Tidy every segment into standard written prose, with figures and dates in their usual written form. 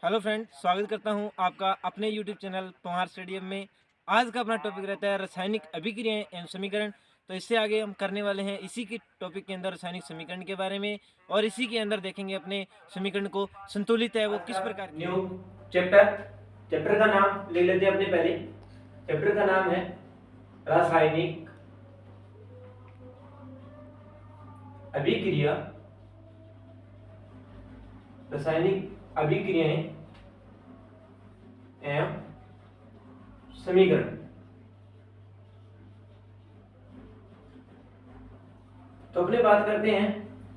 Hello friend, स्वागत करता हूं आपका अपने यूट्यूब चैनल पंवार स्टेडियम में। आज का अपना टॉपिक रहता है रासायनिक अभिक्रियाएं एवं समीकरण। तो इससे आगे हम करने वाले हैं इसी के टॉपिक के अंदर रासायनिक समीकरण के बारे में, और इसी के अंदर देखेंगे अपने समीकरण को संतुलित है वो किस प्रकार की। न्यू चैप्टर का नाम ले लेते हैं अपने पहले। चैप्टर का नाम है रासायनिक अभिक्रिया, रासायनिक अभिक्रियाएं एवं समीकरण। तो अपने बात करते हैं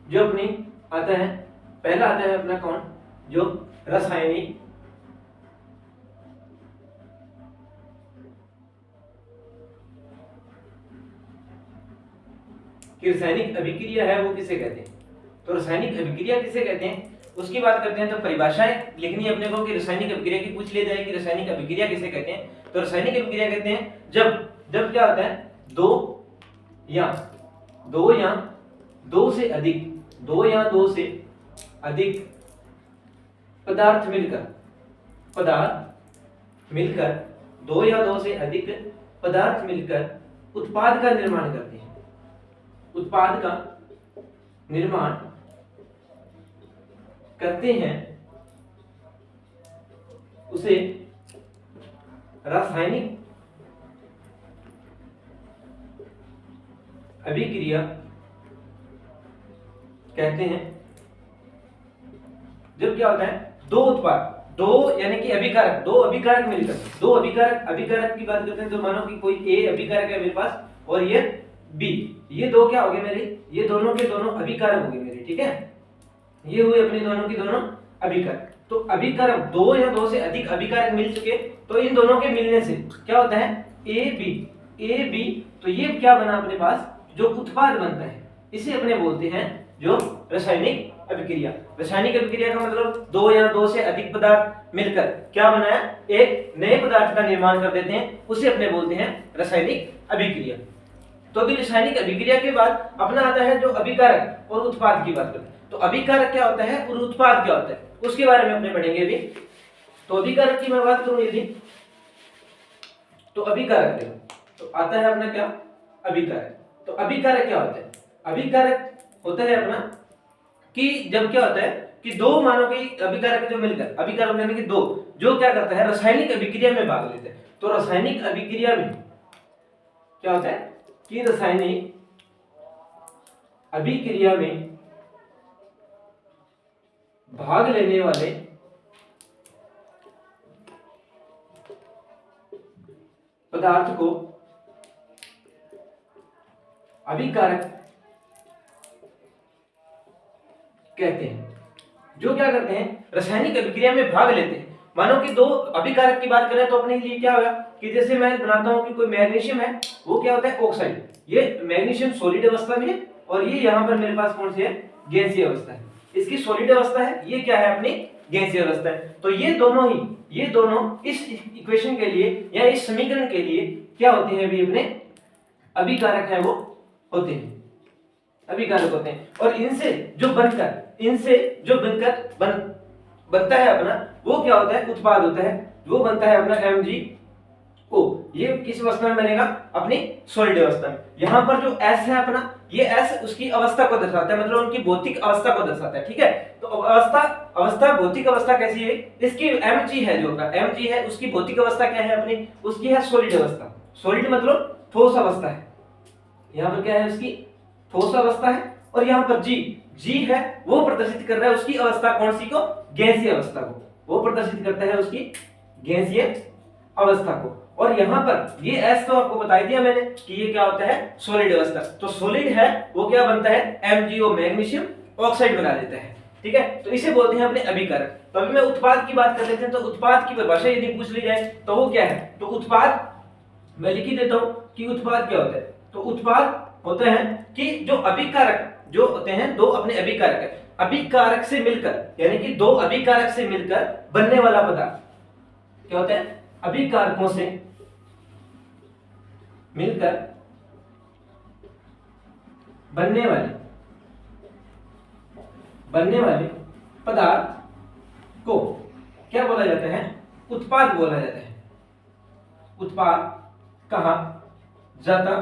जो अपनी आता है, पहला आता है अपना कौन, जो रासायनिक रासायनिक अभिक्रिया है वो किसे कहते हैं। तो रासायनिक अभिक्रिया किसे कहते हैं उसकी बात करते हैं। तो परिभाषाएं लिखनी है अपने को कि रासायनिक अभिक्रिया की पूछ लिया जाए कि रासायनिक अभिक्रिया किसे कहते हैं। तो रासायनिक अभिक्रिया कहते हैं जब जब क्या होता है, दो या दो से अधिक पदार्थ मिलकर दो या दो से अधिक पदार्थ मिलकर उत्पाद का निर्माण करते हैं। उत्पाद का निर्माण करते हैं उसे रासायनिक अभिक्रिया कहते हैं। जब क्या होता है, दो उत्पाद, दो यानी कि अभिकारक, दो अभिकारक मिलकर, दो अभिकारक की बात करते हैं। तो मानो कि कोई ए अभिकारक है मेरे पास और ये बी, ये दो क्या हो गए मेरे, ये दोनों के दोनों अभिकारक हो गए मेरे, ठीक है। ये हुए अपने दोनों की दोनों अभिकारक। तो अभिकारक दो या दो से अधिक अभिकारक मिल चुके, तो इन दोनों के मिलने से क्या होता है, ए बी। तो ये क्या बना अपने पास, जो उत्पाद बनता है, इसे अपने बोलते हैं जो रासायनिक अभिक्रिया। रासायनिक अभिक्रिया का मतलब दो या दो से अधिक पदार्थ मिलकर क्या बनाया, एक नए पदार्थ का निर्माण कर देते हैं, उसे अपने बोलते हैं रासायनिक अभिक्रिया। तो अभी रासायनिक अभिक्रिया के बाद अपना आता है जो अभिकारक और उत्पाद की बात करते हैं। तो अभिकारक क्या होता है और उत्पाद क्या होता है उसके बारे में अपने पढ़ेंगे अभी। तो अभिकारक की मैं बात करूं यदि, तो अभिकारक देखो, तो आता है अपना क्या, अभिकारक। तो अभिकारक क्या होता है, अभिकारक होता है अपना कि जब क्या होता है कि दो मानो कि अभिकारक जो मिलकर, अभिकारक यानी कि दो, जो क्या करता है रासायनिक अभिक्रिया में भाग लेते हैं। तो रासायनिक अभिक्रिया में क्या होता है कि रासायनिक अभिक्रिया में भाग लेने वाले पदार्थ को अभिकारक कहते हैं। जो क्या करते हैं, रासायनिक अभिक्रिया में भाग लेते हैं। मानो कि दो अभिकारक की बात करें तो अपने लिए क्या होगा कि जैसे मैं बनाता हूं कि कोई मैग्नीशियम है, वो क्या होता है ऑक्साइड, ये मैग्नीशियम सॉलिड अवस्था में है और ये यहां पर मेरे पास कौन सी है, गैसीय अवस्था है। इसकी सॉलिड अवस्था है, ये क्या है अपनी गैसीय अवस्था है। तो ये दोनों इस इक्वेशन के लिए या इस समीकरण के लिए क्या होते हैं, अभी अपने अभिकारक है वो होते हैं, अभिकारक होते हैं। और इनसे जो बनकर बनता है अपना, वो क्या होता है, उत्पाद होता है, वो बनता है अपना MgO। ये किस अवस्था में बनेगा, अपनी सॉलिड अवस्था में। यहां पर जो S है अपना, ये S उसकी अवस्था को दर्शाता है, मतलब उनकी भौतिक अवस्था को दर्शाता है, ठीक है। तो अवस्था भौतिक अवस्था कैसी है, इसकी Mg है, जो Mg है उसकी भौतिक अवस्था क्या है अपनी, उसकी है सॉलिड अवस्था। सॉलिड मतलब ठोस अवस्था है, यहां पर क्या है उसकी ठोस अवस्था है। और यहां पर G है, वो प्रदर्शित कर रहा है उसकी अवस्था कौन सी को, गैसीय अवस्था को, वो प्रदर्शित करता है उसकी गैसीय अवस्था को। और यहां पर ये S तो आपको बता दिया मैंने कि ये क्या होता है, सॉलिड अवस्था। तो सॉलिड है वो क्या बनता है, MgO मैग्नीशियम ऑक्साइड बना देता है, ठीक है। तो इसे बोलते हैं अपने अभिकारक। तो अभी मैं उत्पाद की बात कर लेते हैं। तो उत्पाद की परिभाषा यदि पूछ ली जाए तो वो क्या है, तो उत्पाद मैं लिख ही देता हूं कि उत्पाद क्या होता है। तो उत्पाद होता है कि जो अभिकारक जो होते हैं, दो अपने अभिकारक है, अभिकारक से मिलकर यानी कि दो अभिकारक से मिलकर बनने वाला पदार्थ क्या होता है, अभिकारकों से मिलकर बनने वाले पदार्थ को क्या बोला जाता है, उत्पाद बोला जाता है, उत्पाद कहा जाता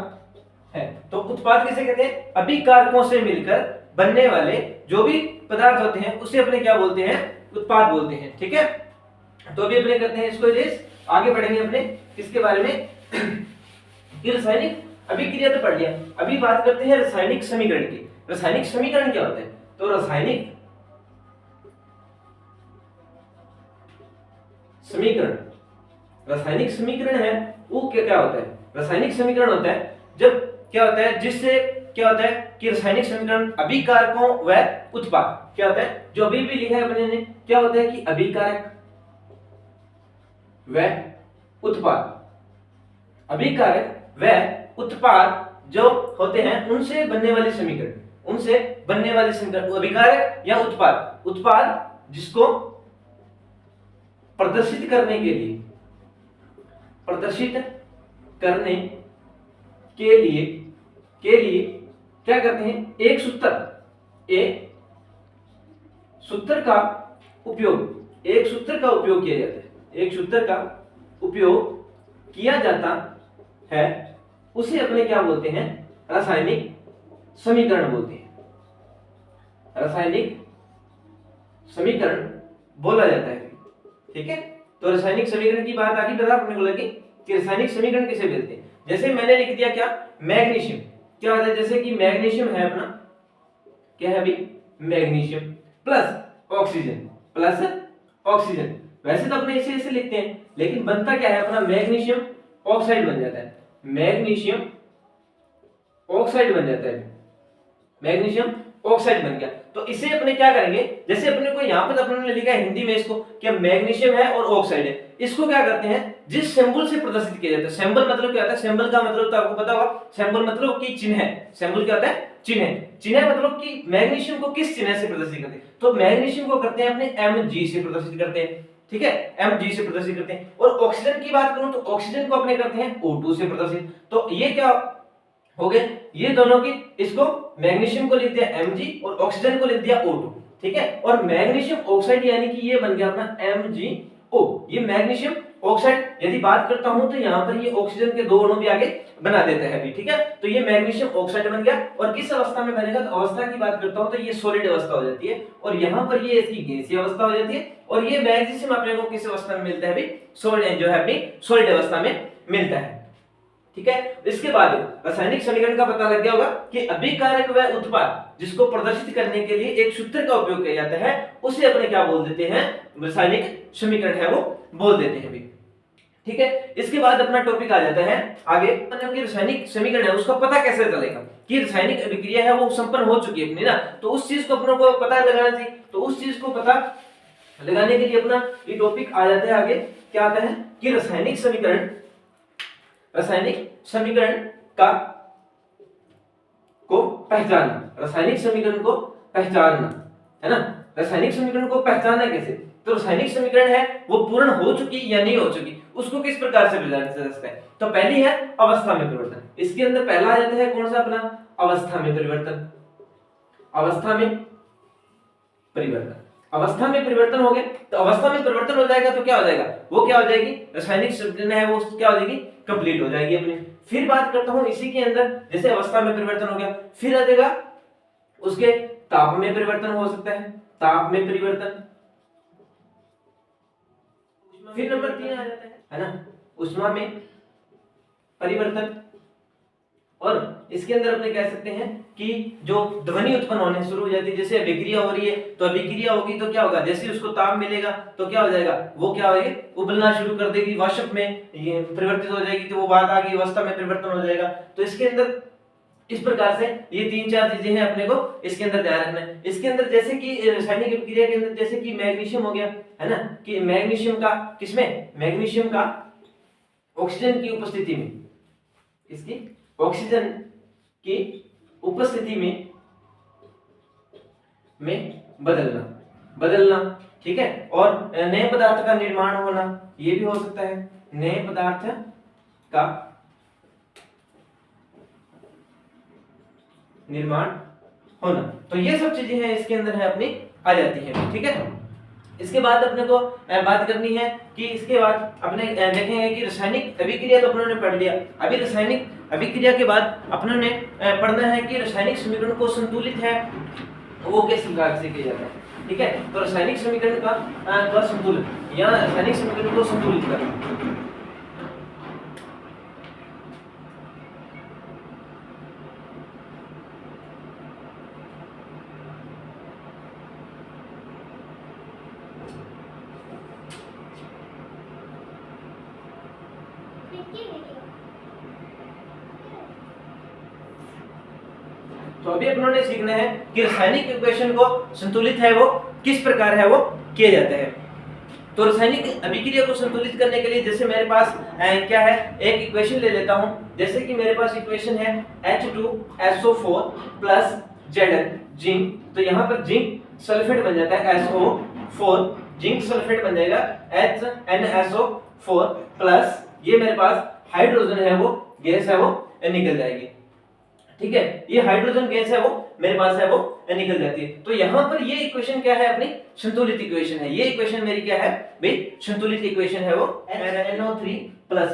है। तो उत्पाद किसे कहते हैं, अभिकारकों से मिलकर बनने वाले जो भी पदार्थ होते हैं उसे अपने क्या बोलते हैं, उत्पाद बोलते हैं। ठीक है, तो अभी अपने करते हैं इसको रेस, आगे बढ़ेंगे अपने किसके बारे में कि रासायनिक अभिक्रिया तो पढ़ लिया, अभी बात करते हैं रासायनिक समीकरण की। रासायनिक समीकरण क्या होता है, तो रासायनिक समीकरण, रासायनिक समीकरण है वो क्या क्या होता है, रासायनिक समीकरण होता है जब क्या होता है, जिससे क्या होता है कि रासायनिक समीकरण अभिकारकों व उत्पाद, क्या होता है जो अभी भी लिखा है अपने ने, क्या होता है कि अभिकारक व उत्पाद, अभिकारक व उत्पाद जो होते हैं उनसे बनने वाले समीकरण, उनसे बनने वाले समीकरण, अभिकारक या उत्पाद, उत्पाद जिसको प्रदर्शित करने के लिए, प्रदर्शित करने के लिए क्या करते हैं, एक सूत्र का उपयोग, एक सूत्र का उपयोग किया जाता है, एक सूत्र का उपयोग किया जाता है, उसे अपने क्या बोलते हैं, रासायनिक समीकरण बोलते हैं, रासायनिक समीकरण बोला जाता है। ठीक है, तो रासायनिक समीकरण की बात आगे बता अपने को लगी कि रासायनिक समीकरण किसे बोलते हैं। जैसे मैंने लिख दिया क्या, मैग्नीशियम, क्या होता है, जैसे कि मैग्नीशियम है अपना, क्या है अभी, magnesium plus oxygen, plus oxygen, वैसे तो अपने इसे लिखते हैं लेकिन बनता क्या है अपना, मैग्नीशियम ऑक्साइड बन जाता है, मैग्नीशियम ऑक्साइड बन जाता है, मैग्नीशियम ऑक्साइड बन गया। तो इसे अपने क्या करेंगे, जैसे अपने को यहाँ पर अपने लिखा है हिंदी में इसको क्या, मैग्नीशियम है और ऑक्साइड है, इसको क्या करते हैं, जिस सिंबल से प्रदर्शित किया जाता है, सिंबल मतलब क्या होता है, सिंबल का मतलब तो आपको पता होगा, सिंबल मतलब कि चिन्ह है, सिंबल क्या होता है, चिन्ह, चिन्ह मतलब कि मैग्नीशियम को किस चिन्ह से प्रदर्शित करते हैं, तो मैग्नीशियम को करते हैं अपने Mg से प्रदर्शित करते हैं। ठीक है, Mg से प्रदर्शित करते हैं। और ऑक्सीजन की बात करूं तो ऑक्सीजन को अपने करते हैं O2 से प्रदर्शित। तो ये क्या हो गए, ये दोनों की, इसको मैग्नीशियम को लिख दिया Mg और ऑक्सीजन को लिख दिया O2। ठीक है, और मैग्नीशियम ऑक्साइड यानी कि ये बन गया अपना MgO, ये मैग्नीशियम ऑक्साइड। यदि बात करता हूं तो यहाँ पर ये ऑक्सीजन के दो अणु भी आगे बना देता है अभी। ठीक है, तो ये मैग्नीशियम ऑक्साइड बन गया। और किस अवस्था में बनेगा, तो अवस्था की बात करता हूं तो ये सॉलिड अवस्था हो जाती है, और यहाँ पर ये इसकी गैसीय अवस्था हो जाती है। और ये मैग्नीशियम अपने को किस अवस्था में मिलता है अभी, सॉलिड जो है अभी सॉलिड अवस्था में मिलता है। ठीक है, इसके बाद रासायनिक समीकरण का पता लग गया होगा कि अभिकारक व उत्पाद जिसको प्रदर्शित करने के लिए एक सूत्र का उपयोग किया जाता है उसे अपने क्या बोल देते हैं, रासायनिक समीकरण है वो बोल देते हैं अभी। ठीक है, इसके बाद अपना टॉपिक आ जाता है आगे, रासायनिक समीकरण है उसका पता कैसे चलेगा कि रासायनिक अभिक्रिया है वो संपन्न हो चुकी है अपनी ना, तो उस चीज को अपनों को पता लगाना चाहिए। तो उस चीज को पता लगाने के लिए अपना ये टॉपिक आ जाता है आगे, क्या आता है कि रासायनिक समीकरण, रासायनिक समीकरण का को पहचानना, रासायनिक समीकरण को पहचानना है ना। रासायनिक समीकरण को पहचानना कैसे, तो रासायनिक समीकरण है वो पूर्ण हो चुकी या नहीं हो चुकी उसको किस प्रकार से पहचाना जा सकता है। तो पहली है अवस्था में परिवर्तन, इसके अंदर पहला आ जाता है कौन सा अपना, अवस्था में परिवर्तन, अवस्था में परिवर्तन, अवस्था में परिवर्तन हो गया। तो अवस्था में परिवर्तन हो जाएगा तो क्या हो जाएगा, वो क्या हो जाएगी, रासायनिक समीकरण है वो क्या हो जाएगी, कंप्लीट हो जाएगी अपनी। फिर बात करता हूं इसी के अंदर, जैसे अवस्था में परिवर्तन हो गया, फिर आ जाएगा उसके ताप में परिवर्तन हो सकता है, ताप में परिवर्तन। फिर नंबर 3 आ जाता है ना, ऊष्मा में परिवर्तन। और इसके अंदर अपने कह सकते हैं कि जो ध्वनि उत्पन्न होने शुरू हो जाती है, जैसे अभिक्रिया हो रही है तो अभिक्रिया होगी तो क्या होगा, जैसे उसको ताप मिलेगा तो क्या हो जाएगा, वो क्या होगी, उबलना शुरू कर देगी, वाष्प में ये परिवर्तित हो जाएगी, तो वो बात आ गई अवस्था में परिवर्तन हो जाएगा। तो इसके अंदर इस प्रकार से ये 3-4 चीजें हैं अपने को इसके अंदर ध्यान रखना है। इसके अंदर जैसे कि रासायनिक अभिक्रिया के अंदर जैसे कि मैग्नीशियम हो गया है ना, कि मैग्नीशियम का किसमें, मैग्नीशियम का ऑक्सीजन की उपस्थिति में, इसकी ऑक्सीजन की उपस्थिति में बदलना। ठीक है, और नए पदार्थ का निर्माण होना, ये भी हो सकता है, नए पदार्थ का निर्माण होना। तो ये सब चीजें हैं इसके अंदर है अपनी आ जाती हैं। ठीक है, इसके बाद अपने को बात करनी है कि इसके बाद अपने देखेंगे कि रासायनिक अभिक्रिया तो अपनों ने पढ़ लिया। अभी रासायनिक अभिक्रिया के बाद अपनों ने पढ़ना है कि रासायनिक समीकरण को संतुलित है वो किस प्रकार से किया जाता है। ठीक है, तो रासायनिक समीकरण का संतुलन या रासायनिक समीकरण को संतुलित करना। तो अभी अपनों ने सीखना है कि रासायनिक इक्वेशन को संतुलित है वो किस प्रकार है वो किया जाता है। तो रासायनिक अभिक्रिया को संतुलित करने के लिए जैसे मेरे पास क्या है, एक इक्वेशन ले लेता हूं। जैसे कि मेरे पास इक्वेशन है H2SO4 प्लस Zn जिंक। तो यहाँ पर जिंक सल्फेट बन जाता है SO4, जिंक सल्फेट बन जाएगा HNSO4 प्लस ये मेरे पास हाइड्रोजन है वो गैस है वो निकल जाएगी। ठीक है, ये हाइड्रोजन गैस है वो मेरे पास है वो निकल जाती है। तो यहाँ पर ये इक्वेशन क्या है, अपनी संतुलित इक्वेशन है। ये इक्वेशन मेरी क्या है भाई, संतुलित इक्वेशन है वो NO3 plus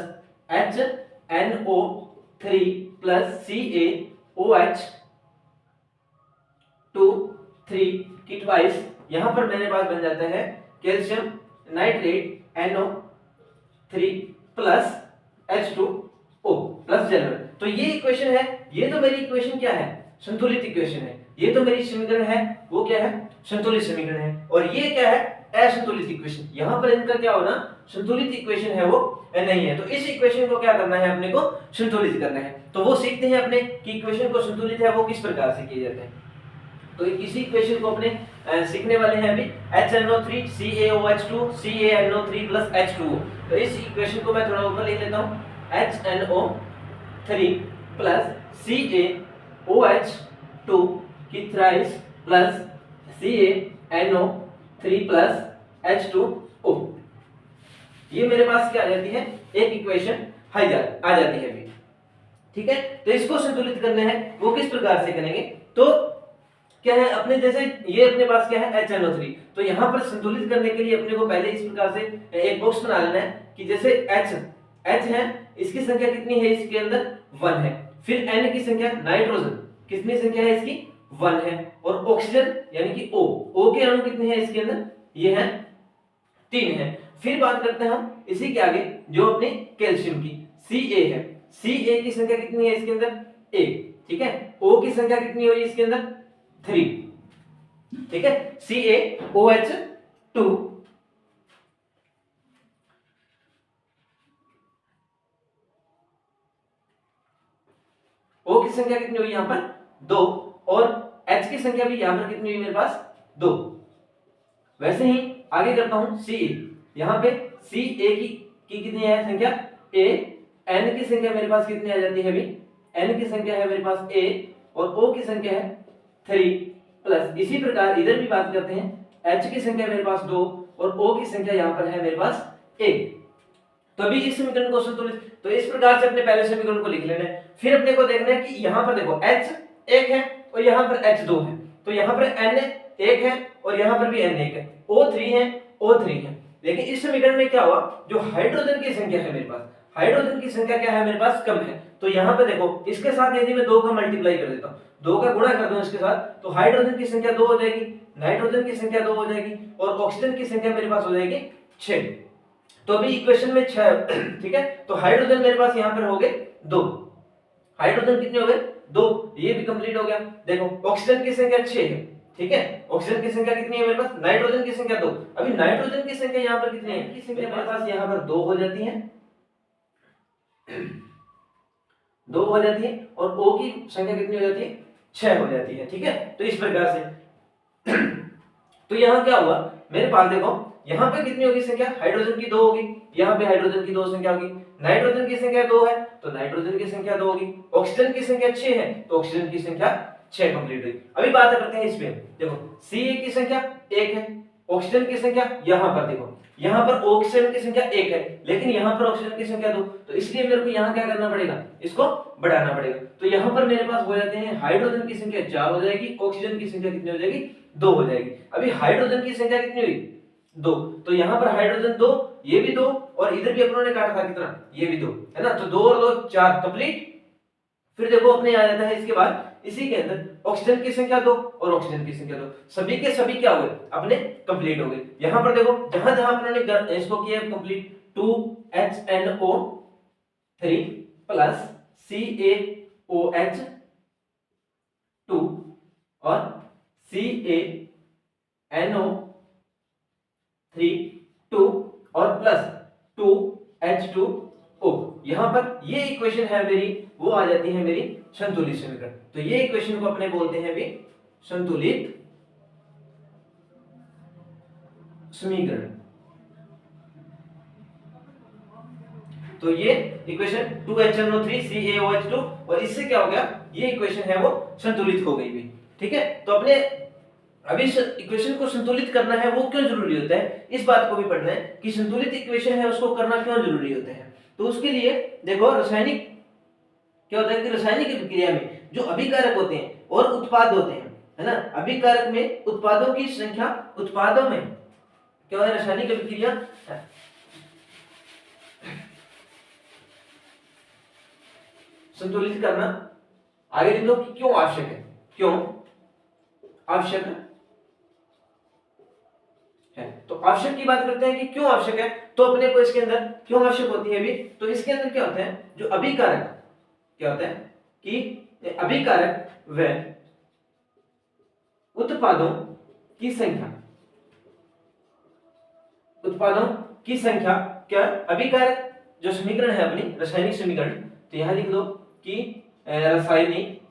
HNO3 plus CaOH2 की ट्वाइस। यहाँ पर मेरे पास बन जाता है calcium nitrate NO3 plus H2O plus general. तो ये इक्वेशन है, ये तो मेरी इक्वेशन क्या है, संतुलित इक्वेशन है। ये तो मेरी समीकरण है वो क्या है, संतुलित समीकरण है। और ये क्या है, असंतुलित इक्वेशन। यहाँ पर इनका क्या होना, संतुलित इक्वेशन है वो नहीं है। तो इस इक्वेशन को क्या करना है, अपने को संतुलित करना है। तो वो सीखते हैं अपने कि इक्वेशन को संतुलित है वो किस प्रकार से किया जाता है। तो किसी इक्वेशन को अपने सीखने वाले हैं अभी HNO3 CaOH2 CaNO3 plus H2O। तो इस इक्वेशन को मैं थोड़ा ऊपर लिख लेता हूँ, HNO3 प्लस CaOH2 की thrice plus CaNO3 plus H2O। ये मेरे पास क्या आ जाती है, एक इक्वेशन आ जाती है अभी। ठीक है, तो इसको संतुलित करना है वो किस प्रकार से करेंगे। तो क्या है, अपने जैसे ये अपने पास क्या है HNO3। तो यहाँ पर संतुलित करने के लिए अपने को पहले इस प्रकार से एक बॉक्स बना लेना है कि जैसे H है, इसकी संख्या कितनी है, इसके अंदर 1 है। फिर N की संख्या, नाइट्रोजन कितनी संख्या है इसकी, 1 है। और ऑक्सीजन यानी कि O के अणु कितने हैं इसके अंदर, ये है 3 है। फिर बात करते हैं हम इसी के आगे जो अपने कैल्शियम की Ca है, Ca की संख्या कितनी है इसके अंदर, 1। ठीक है, O की संख्या कितनी हुई इसके अंदर, 3। ठीक है, CaOH2 O की संख्या कितनी हुई यहां पर, 2। और H की संख्या भी यहां पर कितनी हुई मेरे पास, 2। वैसे ही आगे करता हूं Ca। यहां पे Ca की कितनी है संख्या, A। N की संख्या मेरे पास कितनी आ जाती है अभी, N की संख्या है मेरे पास A और O की संख्या है 3 प्लस। इसी प्रकार इधर भी बात करते हैं, H की संख्या मेरे पास 2 और O की संख्या यहां पर है मेरे पास 1। तो अभी इस समीकरण को संतुलित, तो इस प्रकार से अपने पहले समीकरण को लिख लेना है। फिर अपने को देखना है कि यहां पर देखो H 1 है और यहां पर H 2 है। तो यहां पर N 1 है और यहां पर भी N 1 है, O 3 है, O 3 है। लेकिन इस समीकरण में क्या हुआ, जो हाइड्रोजन की संख्या है मेरे पास, हाइड्रोजन की संख्या क्या है मेरे पास, कम है। तो यहाँ पे देखो इसके साथ यदि मैं 2 का मल्टीप्लाई कर देता हूँ, 2 का गुणा कर दूं इसके साथ, तो हाइड्रोजन की संख्या 2 हो जाएगी, नाइट्रोजन की संख्या 2 हो जाएगी और ऑक्सीजन की संख्या मेरे पास हो जाएगी 6। तो अभी इक्वेशन में 6। ठीक है, तो हाइड्रोजन मेरे पास यहाँ पर हो गए 2। हाइड्रोजन कितने हो गए, 2। ये भी कंप्लीट हो गया। देखो ऑक्सीजन की संख्या 6 है। ठीक है, ऑक्सीजन की संख्या कितनी है मेरे पास, नाइट्रोजन की संख्या 2। अभी नाइट्रोजन की संख्या यहाँ पर कितनी है, की संख्या मेरे पास यहाँ पर 2 हो जाती है, 2 हो जाती है और O की संख्या कितनी हो जाती है, 6 हो जाती है। ठीक है, तो इस प्रकार से तो यहाँ क्या हुआ मेरे पास, देखो यहाँ पे कितनी होगी संख्या, हाइड्रोजन की 2 होगी, यहाँ पे हाइड्रोजन की 2 संख्या होगी, नाइट्रोजन की संख्या 2 है तो नाइट्रोजन की संख्या 2 होगी, ऑक्सीजन की संख्या 6 है तो ऑक्सीजन की संख्या 6 कंप्लीट हुई। अभी बात करते हैं इसमें, देखो Ca की संख्या 1 है, ऑक्सीजन की संख्या यहाँ पर देखो, यहाँ पर ऑक्सीजन की संख्या 1 है लेकिन यहाँ पर ऑक्सीजन की संख्या 2, तो इसलिए मेरे को यहाँ क्या करना पड़ेगा, इसको बढ़ाना पड़ेगा। तो यहाँ पर मेरे पास हो जाते हैं, हाइड्रोजन की संख्या 4 हो जाएगी, ऑक्सीजन की संख्या कितनी हो जाएगी, 2 हो जाएगी। अभी हाइड्रोजन की संख्या कितनी हुई, 2, तो यहाँ पर हाइड्रोजन 2, ये भी 2, और इधर भी अपनों ने काटा था कितना, ये भी 2 है ना, तो 2 और 2 4 कंप्लीट। फिर देखो अपने आ जाता है इसके बाद इसी के अंदर ऑक्सीजन की संख्या 2 और ऑक्सीजन की संख्या 2, सभी के सभी क्या हो गए अपने कंप्लीट हो गए। यहाँ पर देखो जहां जहां अपने इसको किया कंप्लीट, 2HNO3 प्लस CaOH2 और CaNO3 2 और प्लस 2H2O, यहां पर ये इक्वेशन है मेरी, वो आ जाती है मेरी संतुलित समीकरण। तो ये इक्वेशन को अपने बोलते हैं भी संतुलित समीकरण। तो ये इक्वेशन 2HNO3 CaOH2 और इससे क्या हो गया, ये इक्वेशन है वो संतुलित हो गई भी। ठीक है, तो अपने अभी इक्वेशन को संतुलित करना है वो क्यों जरूरी होता है, इस बात को भी पढ़ना है कि संतुलित इक्वेशन है उसको करना क्यों जरूरी होता है। तो उसके लिए देखो रासायनिक क्या होता है कि रासायनिक प्रक्रिया में जो अभिकारक होते हैं और उत्पाद होते हैं, है ना, अभिकारक में उत्पादों की संख्या, उत्पादों में क्या है रासायनिक अभिक्रिया संतुलित करना, आगे लिखो कि क्यों आवश्यक है, क्यों आवश्यक है। तो आवश्यक की बात करते हैं कि क्यों आवश्यक है, तो अपने को इसके अंदर क्यों आवश्यक होती है अभी, तो इसके अंदर क्या होता है, जो अभिकारक क्या होता है कि अभिकारक व उत्पादों की संख्या, उत्पादों की संख्या क्या, अभिकारक जो समीकरण है अपनी रासायनिक समीकरण, तो यहां लिख दो कि रासायनिक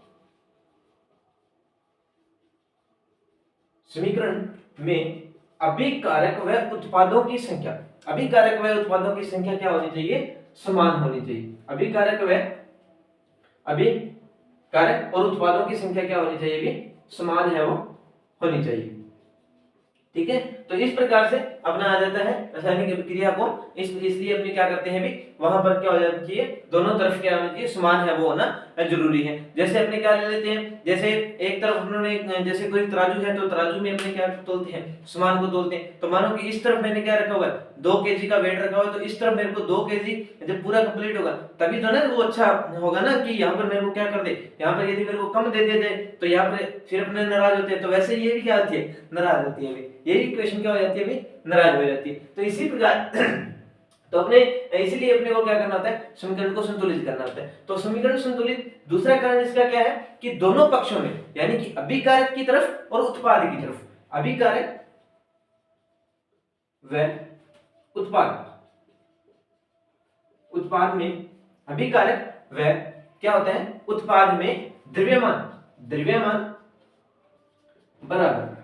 समीकरण में अभिकारक व उत्पादों की संख्या, अभिकारक व उत्पादों की संख्या क्या होनी चाहिए, समान होनी चाहिए। अभिकारक और उत्पादों की संख्या क्या होनी चाहिए भी, समान है वो होनी चाहिए। ठीक है, तो इस प्रकार से अपना आ जाता है रासायनिक अभिक्रिया को, इसलिए अपने क्या करते हैं भी वहां पर क्या हो जाना चाहिए, दोनों तरफ क्या होना चाहिए, समान है वो होना जरूरी है। जैसे अपने क्या ले लेते हैं, जैसे एक तरफ उन्होंने जैसे कोई तराजू है तो तराजू में अपने क्या तोलते हैं, सामान को तोलते हैं। तो मानो कि इस तरफ मैंने क्या रखा हुआ है 2 kg का वेट रखा हुआ है, तो इस तरफ मेरे को 2 kg जब पूरा कंप्लीट होगा तभी तो ना वो अच्छा होगा ना, कि यहाँ पर मेरे को क्या कर दे, यहाँ पर यदि मेरे को कम दे दे तो यहाँ पर फिर अपने नाराज होते हैं। तो वैसे ये भी क्या होती है, नाराज होती है, यही इक्वेशन क्या हो जाती है अभी, नाराज हो जाती है। तो इसी प्रकार तो अपने इसीलिए अपने को क्या करना होता है, समीकरण को संतुलित करना होता है। तो समीकरण संतुलित, दूसरा कारण इसका क्या है कि दोनों पक्षों में, यानी कि अभिकारक की तरफ और उत्पाद की तरफ, अभिकारक व उत्पाद में, अभिकारक व क्या होता है, उत्पाद में द्रव्यमान बराबर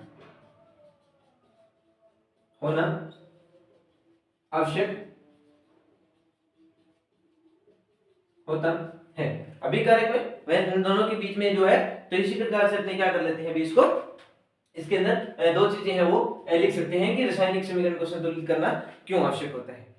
होना आवश्यक होता है। अभिकारक में वह इन दोनों के बीच में जो है, तो इसी प्रकार से अपने क्या कर लेते हैं अभी इसको, इसके अंदर 2 चीजें हैं वो लिख सकते हैं कि रासायनिक समीकरण को संतुलित करना क्यों आवश्यक होता है।